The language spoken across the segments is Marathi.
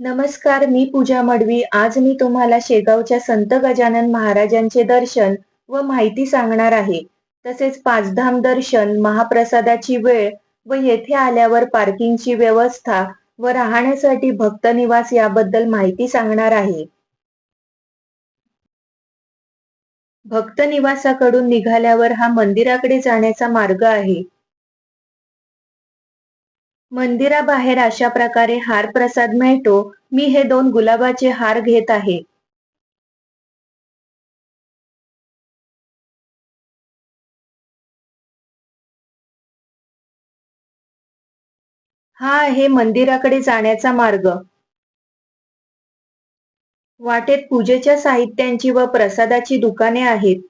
नमस्कार, मी पूजा मडवी. आज मी तुम्हाला शेगावच्या संत गजानन महाराजांचे दर्शन व माहिती सांगणार आहे. तसेच पाचधाम दर्शन, महाप्रसादाची वेळ व येथे आल्यावर पार्किंगची व्यवस्था व राहण्यासाठी भक्त निवास याबद्दल माहिती सांगणार आहे. भक्त निवासाकडून निघाल्यावर हा मंदिराकडे जाण्याचा मार्ग आहे. मंदिराबाहेर अशा प्रकारे हार प्रसाद मिळतो. मी हे 2 गुलाबाचे हार घेत आहे. हा आहे मंदिराकडे जाण्याचा मार्ग. वाटेत पूजेच्या साहित्यांची व प्रसादाची दुकाने आहेत.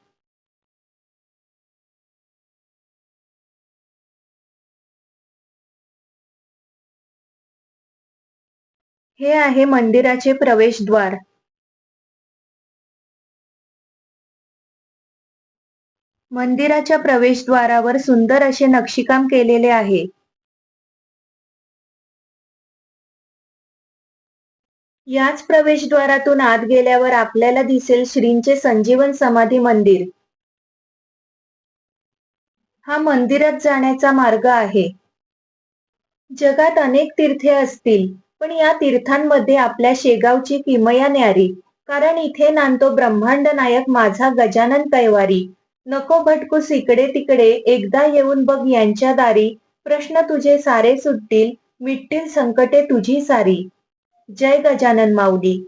हे आहे मंदिराचे प्रवेशद्वार. मंदिराच्या प्रवेशद्वारावर सुंदर असे नक्षीकाम केलेले आहे. याच प्रवेशद्वारातून आत गेल्यावर आपल्याला दिसेल श्रींचे संजीवन समाधी मंदिर. हा मंदिरात जाण्याचा मार्ग आहे. जगात अनेक तीर्थे असतील, पण या तीर्थांमध्ये आपल्या शेगावची किमया न्यारी. कारण इथे नांदतो ब्रह्मांड नायक माझा गजानन कैवारी. नको भटकूस इकडे तिकडे, एकदा येऊन बघ यांच्या दारी. प्रश्न तुझे सारे सुटतील, मिटतील संकटे तुझी सारी. जय गजानन माऊली.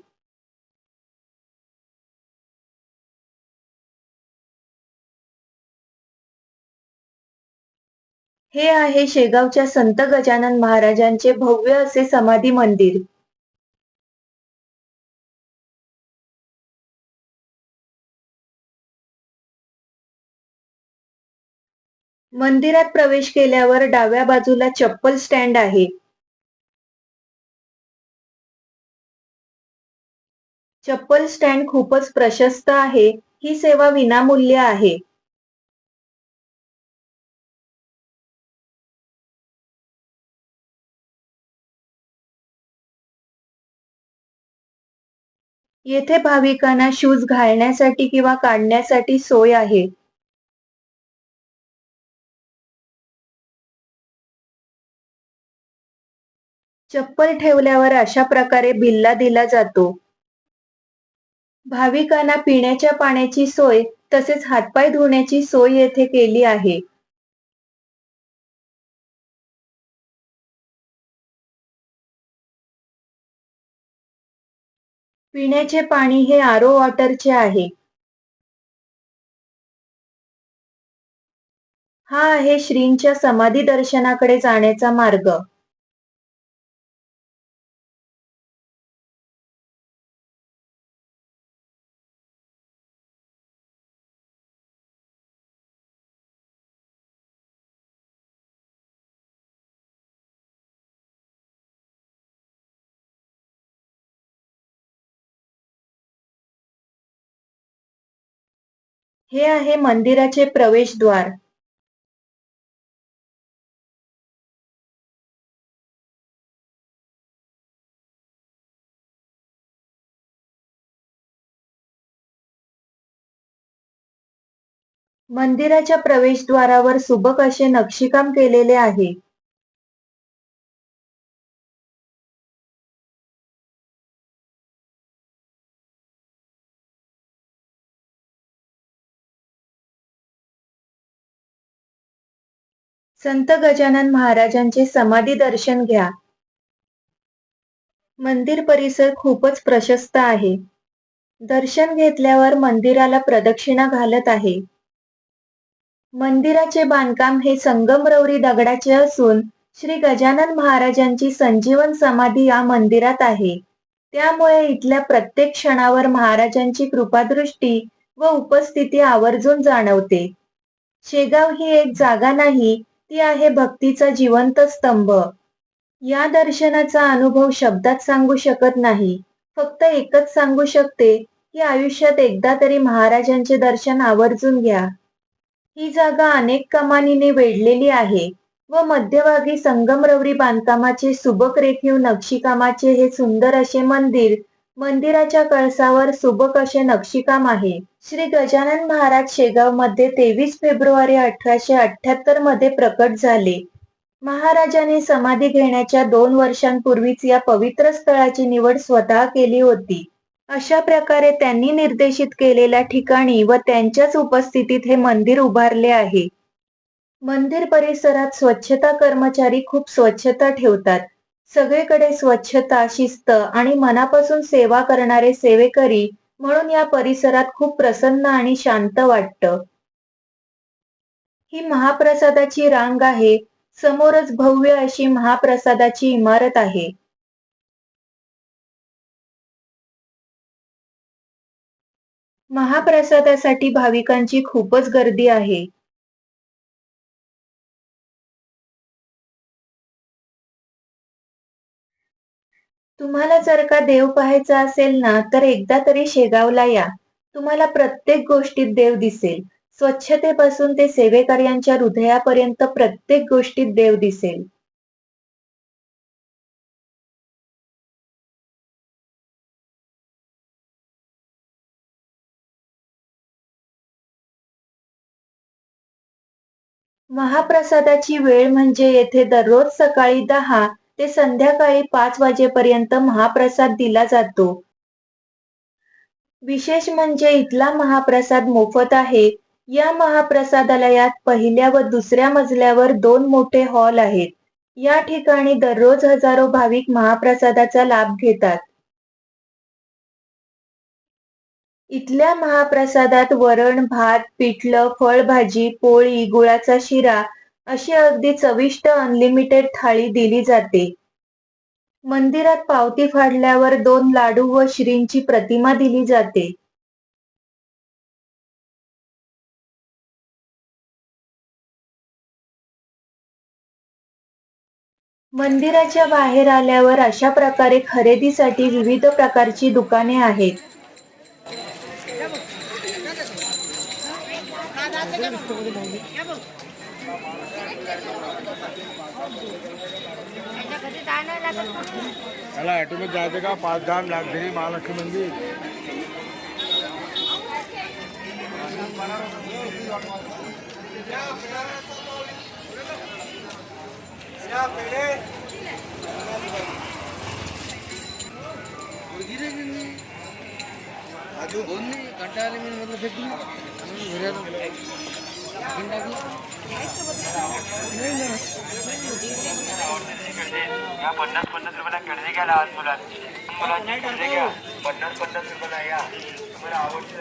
हे आहे शेगावच्या संत गजानन महाराजांचे भव्य असे समाधी मंदिर. मंदिरात प्रवेश केल्यावर डाव्या बाजूला चप्पल स्टँड आहे. चप्पल स्टँड खूपच प्रशस्त आहे. ही सेवा विनामूल्य आहे. येथे भाविकांना शूज घालण्यासाठी किंवा काढण्यासाठी सोय आहे. चप्पल ठेवल्यावर अशा प्रकारे बिल्ला दिला जातो. भाविकांना पिण्याच्या पाण्याची सोय तसेच हातपाय धुण्याची सोय येथे केली आहे. पिण्याचे पाणी हे आरो वॉटरचे आहे. हा आहे श्रींच्या समाधी दर्शनाकडे जाण्याचा मार्ग. हे आहे मंदिराचे प्रवेशद्वार. मंदिराच्या प्रवेशद्वारावर सुबक असे नक्षीकाम केलेले आहे. संत गजानन महाराजांचे समाधी दर्शन घ्या. मंदिर परिसर खूपच प्रशस्त आहे. दर्शन घेतल्यावर मंदिराला प्रदक्षिणा घालत आहे. मंदिराचे बांधकाम हे संगमरवरी दगडाचे असून श्री गजानन महाराजांची संजीवन समाधी या मंदिरात आहे. त्यामुळे इथल्या प्रत्येक क्षणावर महाराजांची कृपादृष्टी व उपस्थिती आवर्जून जाणवते. शेगाव ही एक जागा नाही, ती आहे भक्तीचा जिवंत स्तंभ. या दर्शनाचा अनुभव शब्दात सांगू शकत नाही. फक्त एकच सांगू शकते की आयुष्यात एकदा तरी महाराजांचे दर्शन आवर्जून घ्या. ही जागा अनेक कमानीने वेढलेली आहे. व मध्यभागी संगमरवरी बांधकामाचे सुबक रेखीव नक्षीकामाचे हे सुंदर असे मंदिर. मंदिराच्या कळसावर सुबक असे नक्षीकाम आहे. श्री गजानन महाराज शेगावमध्ये 23 फेब्रुवारी 1878 मध्ये प्रकट झाले. महाराजांनी समाधी घेण्याच्या 2 वर्षांपूर्वीच या पवित्र स्थळाची निवड स्वतः केली होती. अशा प्रकारे त्यांनी निर्देशित केलेल्या ठिकाणी व त्यांच्याच उपस्थितीत हे मंदिर उभारले आहे. मंदिर परिसरात स्वच्छता कर्मचारी खूप स्वच्छता ठेवतात. सगळीकडे स्वच्छता, शिस्त आणि मनापासून सेवा करणारे सेवेकरी म्हणून या परिसरात खूप प्रसन्न आणि शांत वाटतं. ही महाप्रसादाची रांग आहे. समोरच भव्य अशी महाप्रसादाची इमारत आहे. महाप्रसादासाठी भाविकांची खूपच गर्दी आहे. तुम्हाला जर का देव पाहायचा असेल ना, तर एकदा तरी शेगावला या. तुम्हाला प्रत्येक गोष्टीत देव दिसेल. स्वच्छतेपासून ते सेवेकऱ्यांच्या हृदयापर्यंत प्रत्येक गोष्टीत देव दिसेल. महाप्रसादाची वेळ म्हणजे येथे दररोज सकाळी 10 ते संध्याकाळी 5 वाजेपर्यंत महाप्रसाद दिला जातो. विशेष म्हणजे इथला महाप्रसाद मोफत आहे. या महाप्रसादालयात पहिल्या व दुसऱ्या मजल्यावर 2 मोठे हॉल आहेत. या ठिकाणी दररोज हजारो भाविक महाप्रसादाचा लाभ घेतात. इथल्या महाप्रसादात वरण, भात, पिठलं, फळभाजी, पोळी, गुळाचा शिरा अशी अगदी चविष्ट अनलिमिटेड थाळी दिली जाते. मंदिरात पावती फाडल्यावर 2 लाडू व श्रींची प्रतिमा दिली जाते. मंदिराच्या बाहेर आल्यावर अशा प्रकारे खरेदीसाठी विविध प्रकारची दुकाने आहेत. चला ऑटो में जाते का 5 धाम लाखदेवी महालक्ष्मी मंदिर. घंटा मतलब फेंकी या 50-50 रुपयाला कडे घ्या लहान मुलांची मुलांची कडे घ्या 50-50 रुपयाला या तुम्हाला आवडते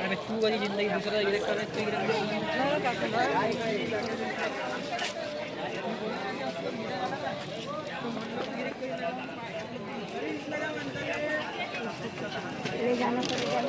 अरे तू वाली जिंदगी दूसरा ले जाना पड़ेगा.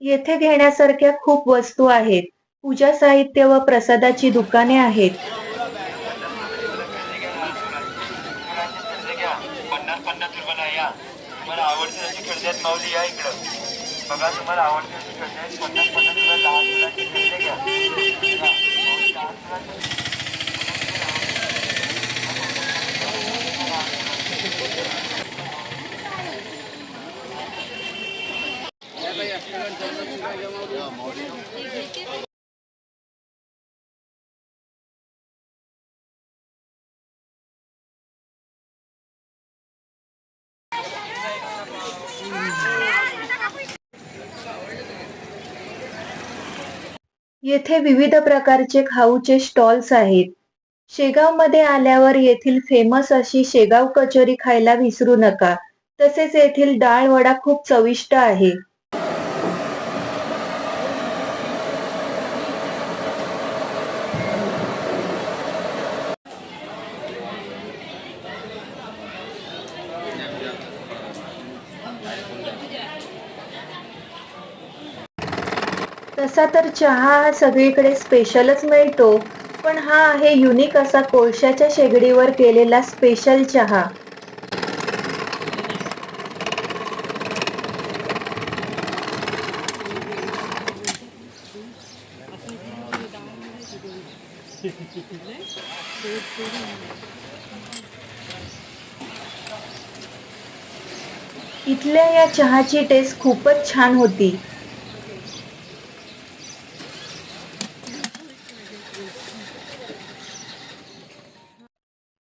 येथे घेण्यासारख्या खूप वस्तू आहेत. पूजा साहित्य व प्रसादाची दुकाने आहेत. 50-50 रुपयाला या माऊली या इकडं. बघा तुम्हाला आवडते अशी खेळणे आहेत. 50-50 रुपये 10 फुलांचे खेळणे घ्या. बघा, माऊली 10 फुलांचे येथे विविध प्रकारचे खाऊचे स्टॉल्स आहेत. शेगावमध्ये आल्यावर येथील फेमस अशी शेगाव कचोरी खायला विसरू नका. तसेच येथील डाळ वडा खूप चविष्ट आहे. तसा तर चहा हा सगळीकडे स्पेशलच मिळतो, पण हा आहे युनिक असा कोळशाच्या शेगडीवर केलेला स्पेशल चहा. इथल्या या चहाची टेस्ट खूपच छान होती.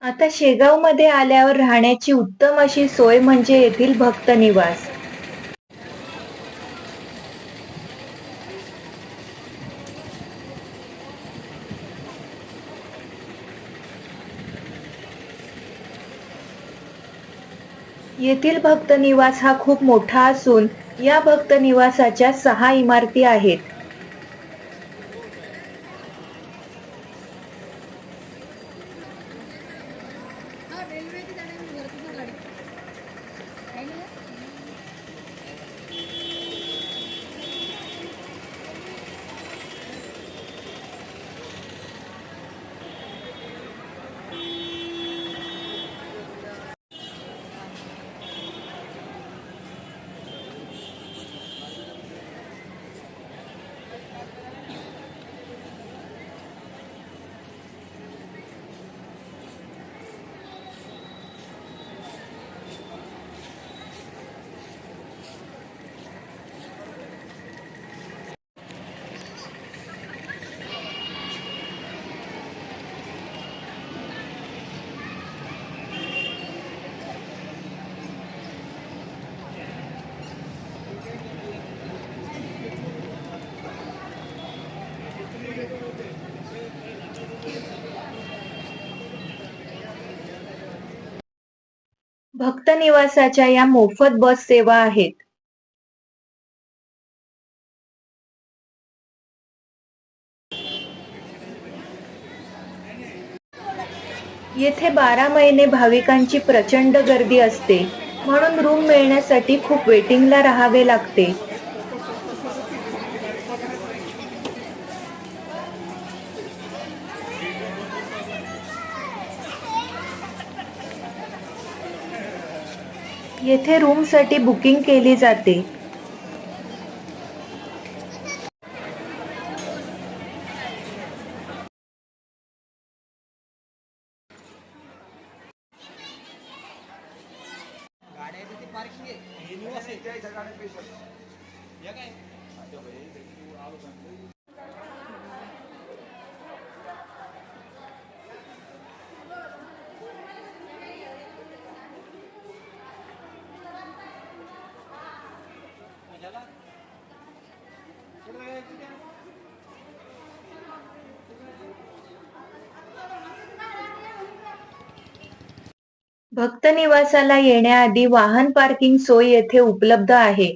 आता शेगावमध्ये आल्यावर राहण्याची उत्तम अशी सोय म्हणजे येथील भक्त निवास. येथील भक्त निवास हा खूप मोठा असून या भक्त निवासाच्या 6 इमारती आहेत. भक्त निवासाच्या या मोफत बस सेवा आहेत. येथे 12 महिने भाविकांची प्रचंड गर्दी असते, म्हणून रूम मिळण्यासाठी खूप वेटिंगला राहावे लागते. येथे रूमसाठी बुकिंग केली जाते. भक्त निवासाला येण्याआधी वाहन पार्किंग सोय येथे उपलब्ध आहे.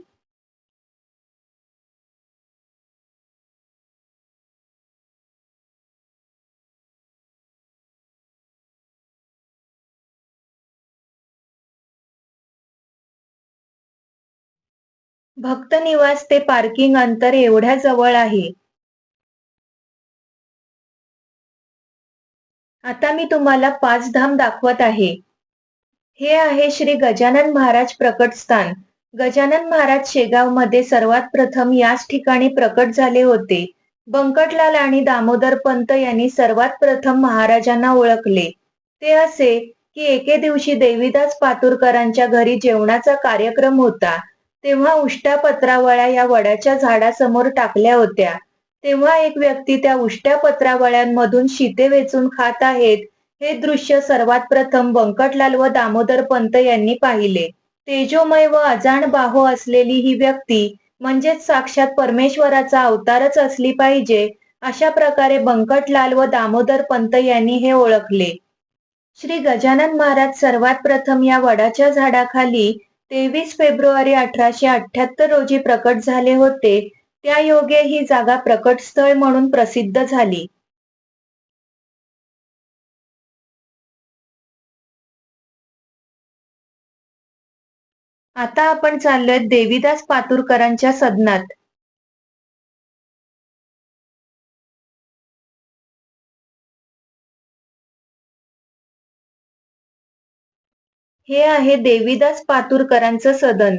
भक्त निवास ते पार्किंग अंतर एवढ्या जवळ आहे. आता मी तुम्हाला 5 धाम दाखवत आहे. हे आहे श्री गजानन महाराज प्रकट स्थान. गजानन महाराज शेगावमध्ये सर्वात प्रथम याच ठिकाणी प्रकट झाले होते. बंकटलाल आणि दामोदर पंत यांनी सर्वात प्रथम महाराजांना ओळखले. ते असे की एके दिवशी देवीदास पातुरकरांच्या घरी जेवणाचा कार्यक्रम होता. तेव्हा उष्ट्या पत्रावळ्या या वडाच्या झाडासमोर टाकल्या होत्या. तेव्हा एक व्यक्ती त्या उष्ट्या पत्रावळ्यांमधून शिते वेचून खात आहेत. हे दृश्य सर्वात प्रथम बंकटलाल व दामोदर पंत यांनी पाहिले. तेजोमय व अजाण बाहो असलेली ही व्यक्ती म्हणजेच साक्षात परमेश्वराचा अवतारच असली पाहिजे, अशा प्रकारे बंकटलाल व दामोदर पंत यांनी हे ओळखले. श्री गजानन महाराज सर्वात प्रथम या वडाच्या झाडाखाली 23 फेब्रुवारी 1878 रोजी प्रकट झाले होते. त्या योगे ही जागा प्रकटस्थळ म्हणून प्रसिद्ध झाली. आता आपण चाललोय देवीदास पातुरकरांच्या सदनात. हे आहे देवीदास पातुरकरांचं सदन.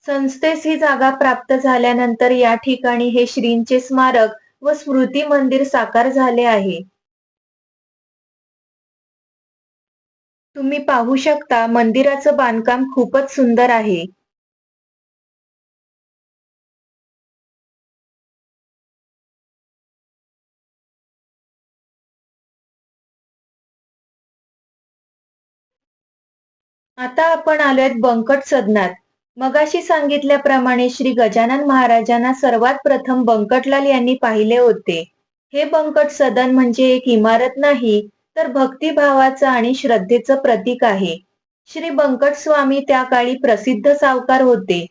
संस्थेस ही जागा प्राप्त झाल्यानंतर या ठिकाणी हे श्रींचे स्मारक व स्मृती मंदिर साकार झाले आहे. तुम्ही पाहू शकता मंदिराचं बांधकाम खूपच सुंदर आहे. आता आपण आलोय बंकट सदनात. मगाशी सांगितल्याप्रमाणे श्री गजानन महाराजांना सर्वात प्रथम बंकटलाल यांनी पाहिले होते. हे बंकट सदन म्हणजे एक इमारत नाही, तर भक्तिभावाचं आणि श्रद्धेचं प्रतीक आहे. श्री बंकट स्वामी त्या काळी प्रसिद्ध सावकार होते.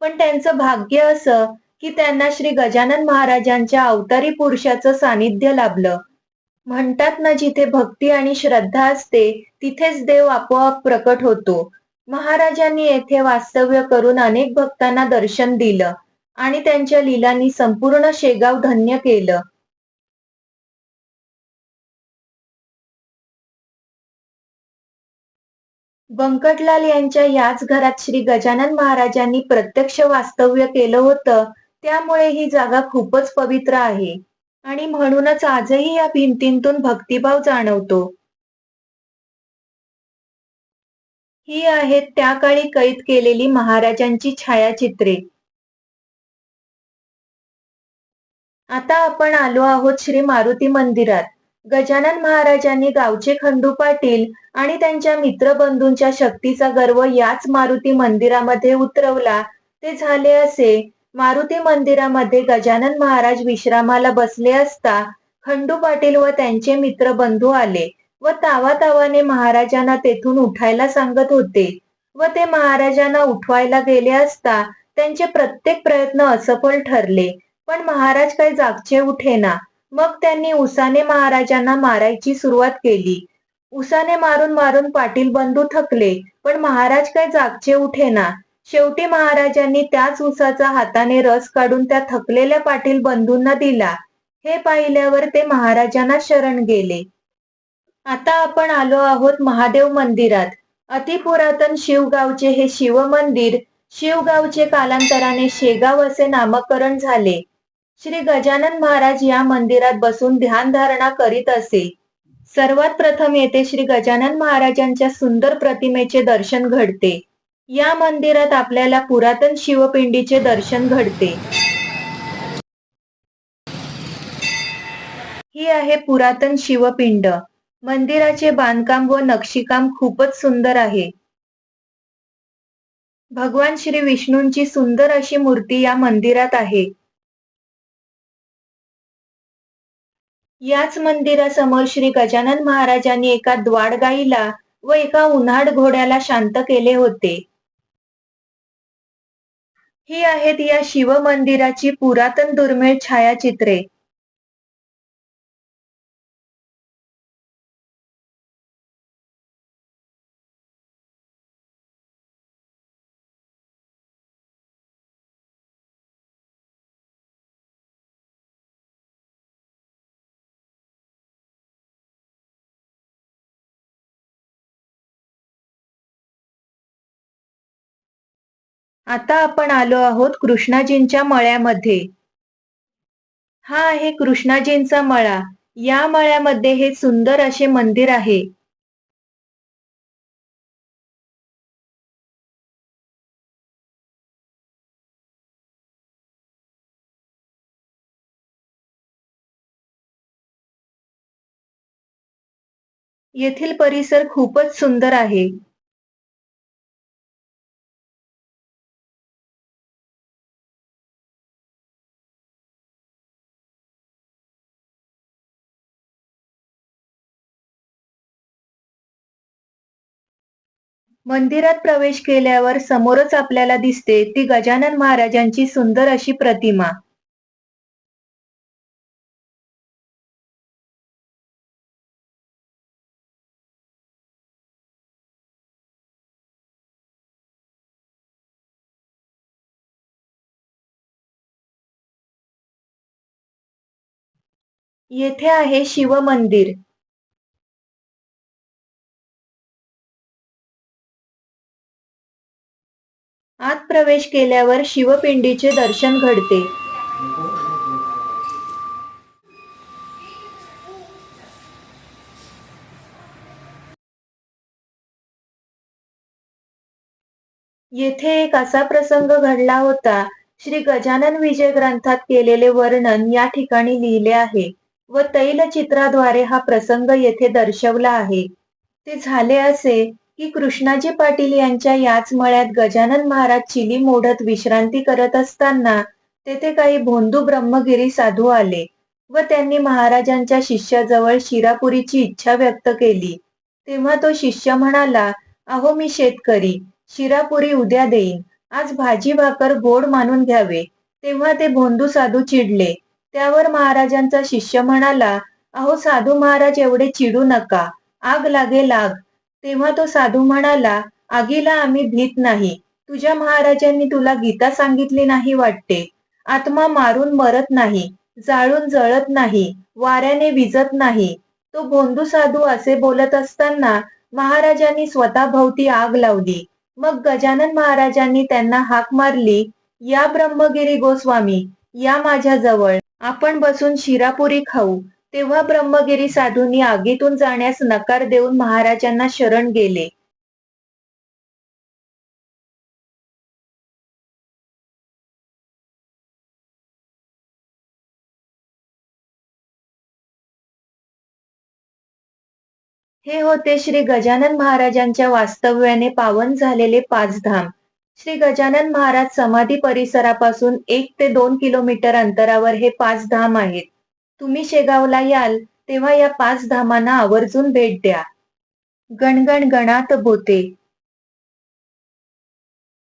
पण त्यांचं भाग्य असं की त्यांना श्री गजानन महाराजांच्या अवतारी पुरुषाचं सानिध्य लाभलं. म्हणतात ना, जिथे भक्ती आणि श्रद्धा असते तिथेच देव आपोआप प्रकट होतो. महाराजांनी येथे वास्तव्य करून अनेक भक्तांना दर्शन दिलं आणि त्यांच्या लीलांनी संपूर्ण शेगाव धन्य केलं. बंकटलाल यांच्या याच घरात श्री गजानन महाराजांनी प्रत्यक्ष वास्तव्य केलं होतं. त्यामुळे ही जागा खूपच पवित्र आहे आणि म्हणूनच आजही या भिंतींतून भक्तिभाव जाणवतो. ही आहेत त्या काळी कैद केलेली महाराजांची छायाचित्रे. आता आपण आलो आहोत श्री मारुती मंदिरात. गजानन महाराजांनी गावचे खंडू पाटील आणि त्यांच्या मित्रबंधूंच्या शक्तीचा गर्व याच मारुती मंदिरामध्ये उतरवला. ते झाले असे: मारुती मंदिरामध्ये गजानन महाराज विश्रामाला बसले असता खंडू पाटील व त्यांचे मित्रबंधू आले व तावातावाने महाराजांना तेथून उठायला सांगत होते व ते महाराजांना उठवायला गेले असता त्यांचे प्रत्येक प्रयत्न असफल ठरले. पण महाराज काही जागचे उठेना. मग त्यांनी उसाने महाराजांना मारायची सुरुवात केली. उसाने मारून मारून पाटील बंधू थकले, पण महाराज काही जागचे उठेना. शेवटी महाराजांनी त्याच उसाचा हाताने रस काढून त्या थकलेल्या पाटील बंधूंना दिला. हे पाहिल्यावर ते महाराजांना शरण गेले. आता आपण आलो आहोत महादेव मंदिरात. अतिपुरातन शिवगावचे हे शिव मंदिर, शिवगावचे कालांतराने शेगाव असे नामकरण झाले. श्री गजानन महाराज या मंदिरात बसून ध्यानधारणा करीत असे. सर्वात प्रथम येथे श्री गजानन महाराजांच्या सुंदर प्रतिमेचे दर्शन घडते. या मंदिरात आपल्याला पुरातन शिवपिंडीचे दर्शन घडते. ही आहे पुरातन शिवपिंड. मंदिराचे बांधकाम व नक्षीकाम खूपच सुंदर आहे. भगवान श्री विष्णूंची सुंदर अशी मूर्ती या मंदिरात आहे. याच मंदिरासमोर श्री गजानन महाराजांनी एका द्वाडगाईला व एका उन्हाळ घोड्याला शांत केले होते. ही आहेत या शिवमंदिराची पुरातन दुर्मिळ छायाचित्रे. आता आपण आलो आहोत कृष्णाजींच्या मळ्यामध्ये. हा आहे कृष्णाजींचा मळा. या मळ्यामध्ये हे सुंदर असे मंदिर आहे. येथील परिसर खूपच सुंदर आहे. मंदिरात प्रवेश केल्यावर समोरच आपल्याला दिसते ती गजानन महाराजांची सुंदर अशी प्रतिमा. येथे आहे शिवमंदिर. आत प्रवेश केल्यावर शिवपिंडीचे दर्शन घडते. येथे एक असा प्रसंग घडला होता. श्री गजानन विजय ग्रंथात केलेले वर्णन या ठिकाणी लिहिले आहे व तैलचित्राद्वारे हा प्रसंग येथे दर्शवला आहे. ते झाले असे की कृष्णाजी पाटील यांच्या याच मळ्यात गजानन महाराज चिली मोडत विश्रांती करत असताना तेथे काही भोंदू ब्रह्मगिरी साधू आले व त्यांनी महाराजांच्या शिष्याजवळ शिरापुरीची इच्छा व्यक्त केली. तेव्हा तो शिष्य म्हणाला, अहो मी शेतकरी, शिरापुरी उद्या देईन, आज भाजी भाकर गोड मानून घ्यावे. तेव्हा ते भोंदू साधू चिडले. त्यावर महाराजांचा शिष्य म्हणाला, अहो साधू महाराज एवढे चिडू नका, आग लागे लाग. तेव्हा तो साधू म्हणाला, आगीला आम्ही भीत नाही. तुझ्या महाराजांनी तुला गीता सांगितली नाही वाटते. आत्मा मारून मरत नाही, जाळून जळत नाही, वाऱ्याने विजत नाही. तो भोंदू साधू असे बोलत असताना महाराजांनी स्वतःभोवती आग लावली. मग गजानन महाराजांनी त्यांना हाक मारली, या ब्रह्मगिरी गोस्वामी, या माझ्या जवळ, आपण बसून शिरापुरी खाऊ. तेव्हा ब्रह्मगिरी साधूंनी आगीतून जाण्यास नकार देऊन महाराजांना शरण गेले. हे होते श्री गजानन महाराजांच्या वास्तव्याने पावन झालेले 5 धाम. श्री गजानन महाराज समाधी परिसरापासून 1 ते 2 किलोमीटर अंतरावर हे 5 धाम आहेत. तुम्ही शेगावला याल तेव्हा या 5 धामांना आवर्जून भेट द्या. गणगण गणात बोते